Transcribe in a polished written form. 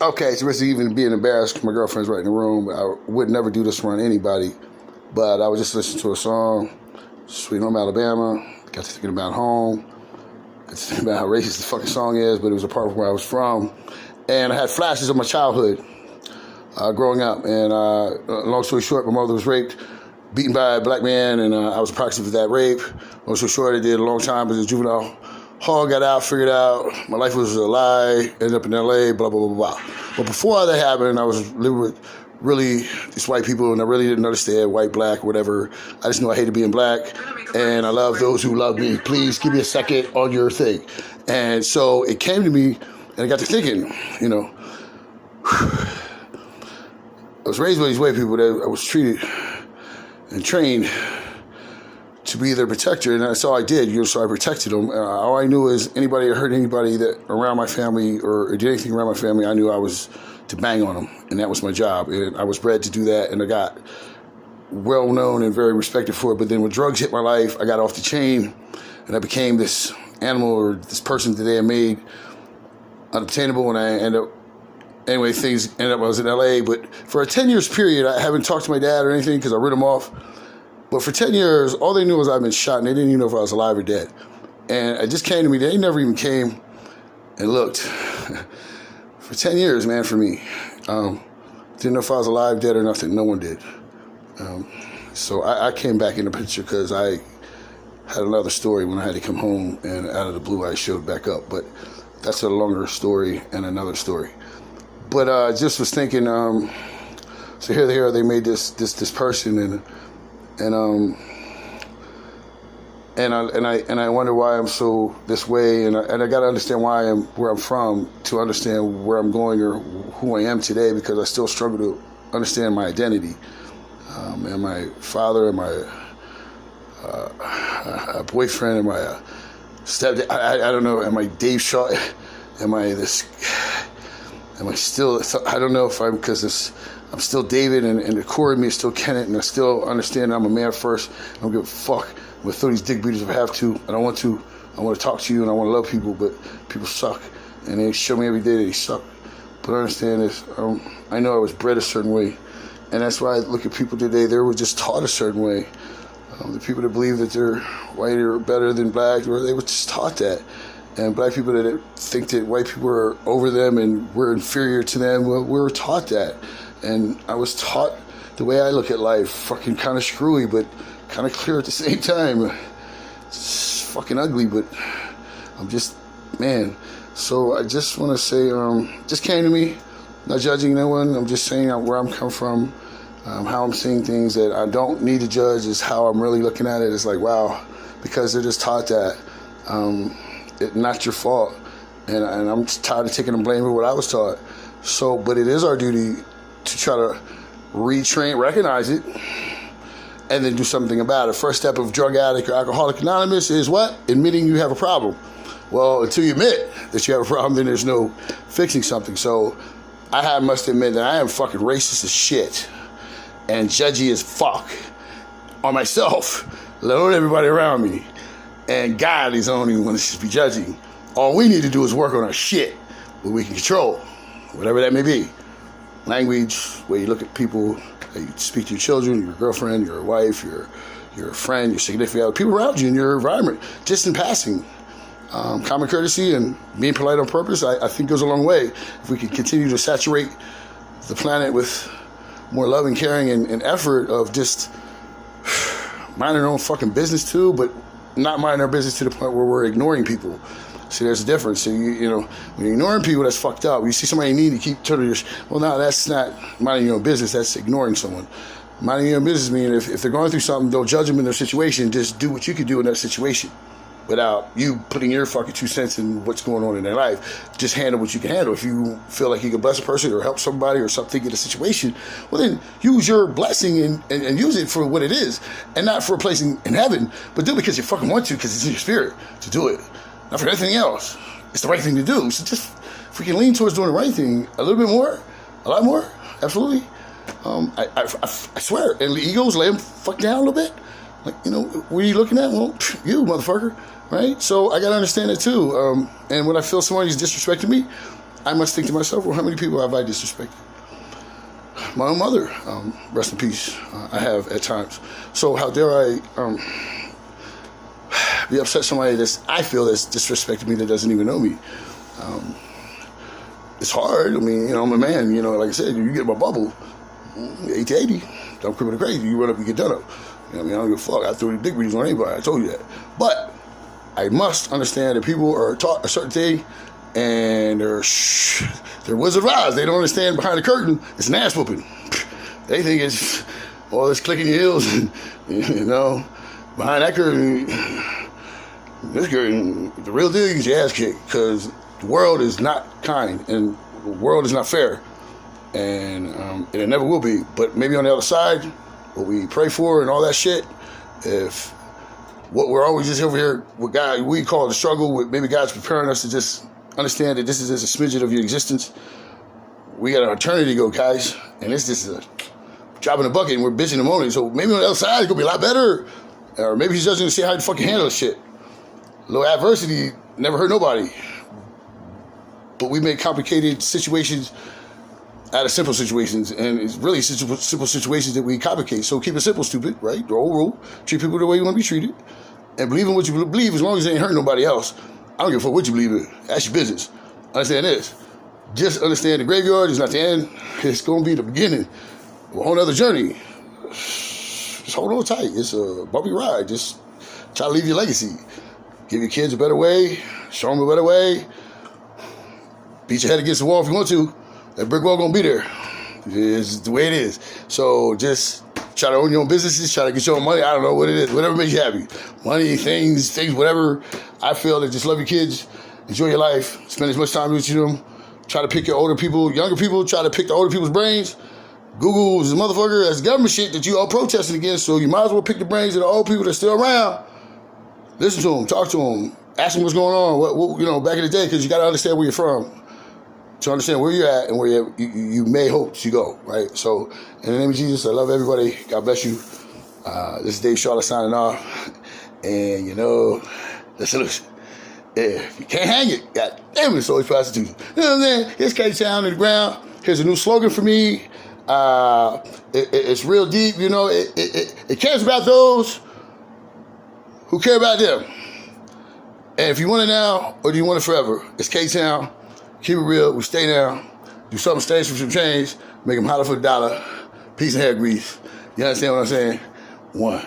Okay, so risk even being embarrassed. My girlfriend's right in the room. I would never do this around anybody, but I was just listening to a song, Sweet Home Alabama. Got to thinking about home. Got to thinking about how racist the fucking song is, but it was a part of where I was from. And I had flashes of my childhood growing up. And long story short, my mother was raped, beaten by a black man, and I was a proxy for that rape. Long story short, I did a long time as a juvenile hall, got out, figured out my life was a lie, ended up in LA, blah, blah, blah, blah. But before all that happened, I was living with really these white people, and I really didn't understand white, black, whatever. I just knew I hated being black, and I love those who love me. Please give me a second on your thing. And so it came to me, and I got to thinking, you know, I was raised by these white people that I was treated and trained to be their protector, and that's all I did. So I protected them. All I knew is anybody that hurt anybody that around my family or did anything around my family, I knew I was to bang on them, and that was my job. And I was bred to do that, and I got well known and very respected for it. But then when drugs hit my life, I got off the chain, and I became this animal or this person that they had made unobtainable, and I ended up. Anyway, things ended up, I was in LA, but for a 10 years period, I haven't talked to my dad or anything because I wrote him off. But for 10 years, all they knew was I'd been shot, and they didn't even know if I was alive or dead. And it just came to me, they never even came and looked. For 10 years, man, for me. Didn't know if I was alive, dead, or nothing. No one did. So I came back in the picture because I had another story when I had to come home, and out of the blue, I showed back up. But that's a longer story and another story. But I just was thinking, so here they are, they made this person, and I wonder why I'm so this way, and I got to understand why I'm where I'm from to understand where I'm going or who I am today, because I still struggle to understand my identity. Am I father? Am I a boyfriend? Am I a stepdad? I don't know. Am I Dave Shaw? Am I this? Am I still? I don't know if I'm because I'm still David, and the core of me is still Kenneth, and I still understand I'm a man first. I don't give a fuck. I'm gonna throw these dick beaters if I have to. I don't want to. I want to talk to you, and I want to love people, but people suck, and they show me every day that they suck. But I understand this. I know I was bred a certain way, and that's why I look at people today. They were just taught a certain way. The people that believe that they're white or better than black, or they were just taught that. And black people that think that white people are over them and we're inferior to them, well, we were taught that. And I was taught the way I look at life, fucking kind of screwy, but kind of clear at the same time. It's fucking ugly, but I'm just, man. So I just want to say, just came to me, not judging no one. I'm just saying where I'm come from, how I'm seeing things that I don't need to judge is how I'm really looking at it. It's like, wow, because they're just taught that. It's not your fault. And I'm just tired of taking the blame for what I was taught. So, but it is our duty to try to retrain, recognize it, and then do something about it. First step of drug addict or Alcoholic Anonymous is what? Admitting you have a problem. Well, until you admit that you have a problem, then there's no fixing something. So I must admit that I am fucking racist as shit and judgy as fuck on myself, let alone everybody around me. And God is the only one that should be judging. All we need to do is work on our shit, what we can control, whatever that may be. Language, way you look at people, how you speak to your children, your girlfriend, your wife, your friend, your significant other, people around you in your environment, just in passing. Common courtesy and being polite on purpose, I think goes a long way. If we can continue to saturate the planet with more love and caring and effort of just minding our own fucking business too, but not minding our business to the point where we're ignoring people. See, there's a difference. So you know, when you're ignoring people, that's fucked up. You see somebody in need, you keep turning your... Well, no, that's not minding your own business. That's ignoring someone. Minding your own business means if they're going through something, don't judge them in their situation. Just do what you can do in that situation without you putting your fucking 2 cents in what's going on in their life. Just handle what you can handle. If you feel like you can bless a person or help somebody or something in a situation, well, then use your blessing and use it for what it is, and not for a place in heaven, but do it because you fucking want to, because it's in your spirit to do it. Not for anything else. It's the right thing to do. So just, if we can lean towards doing the right thing a little bit more, a lot more, absolutely. I swear, and the egos lay them fuck down a little bit. Like, you know, what are you looking at? Well, you, motherfucker, right? So I gotta understand it too. And when I feel somebody's disrespecting me, I must think to myself, well, how many people have I disrespected? My own mother, rest in peace, I have at times. So how dare I be upset somebody I feel that's disrespected me that doesn't even know me? It's hard. I mean, I'm a man, like I said, you get in my bubble, 80, I'm criminal crazy, you run up, you get done up. I don't give a fuck. I throw the dick readings on anybody, I told you that. But I must understand that people are taught a certain thing, and they're Wizard of Oz. They don't understand behind the curtain, it's an ass whooping. They think it's all this clicking your heels, behind that curtain, this curtain, the real deal, you get your ass kicked, because the world is not kind, and the world is not fair, and it never will be. But maybe on the other side, what we pray for and all that shit, if what we're always just over here, what God, we call the struggle, maybe God's preparing us to just understand that this is just a smidget of your existence. We got an eternity to go, guys, and it's just a drop in the bucket, and we're busy in the moment. So maybe on the other side, it's going to be a lot better, or maybe he's just going to see how you fucking handle this shit. A little adversity never hurt nobody, but we make complicated situations out of simple situations, and it's really simple situations that we complicate. So keep it simple, stupid, right? The old rule: treat people the way you want to be treated, and believe in what you believe, as long as it ain't hurting nobody else. I don't give a fuck what you believe in. That's your business. Understand this. Just understand the graveyard is not the end. It's going to be the beginning of a whole other journey. Just hold on tight. It's a bumpy ride. Just try to leave your legacy. Give your kids a better way. Show them a better way. Beat your head against the wall if you want to. That brick wall gonna be there. It's the way it is. So just try to own your own businesses, try to get your own money. I don't know what it is, whatever makes you happy. Money, things, whatever. I feel that just love your kids, enjoy your life, spend as much time with them. Try to pick your older people, younger people, try to pick the older people's brains. Google is a motherfucker, that's government shit that you all protesting against, so you might as well pick the brains of the old people that's still around. Listen to them, talk to them, ask them what's going on, what back in the day, because you got to understand where you're from, to understand where you're at and where you may hope to go, right? So, in the name of Jesus, I love everybody. God bless you. This is Dave Charlotte signing off. And, the solution. If you can't hang it, God damn it, it's always prostitution. You know what I'm saying? Here's K-Town in the ground. Here's a new slogan for me. It's real deep, It cares about those who care about them. And if you want it now, or do you want it forever, it's K-Town. Keep it real. We stay down. Do something stays for some change. Make them holler for $1. Peace and hair grease. You understand what I'm saying? 1.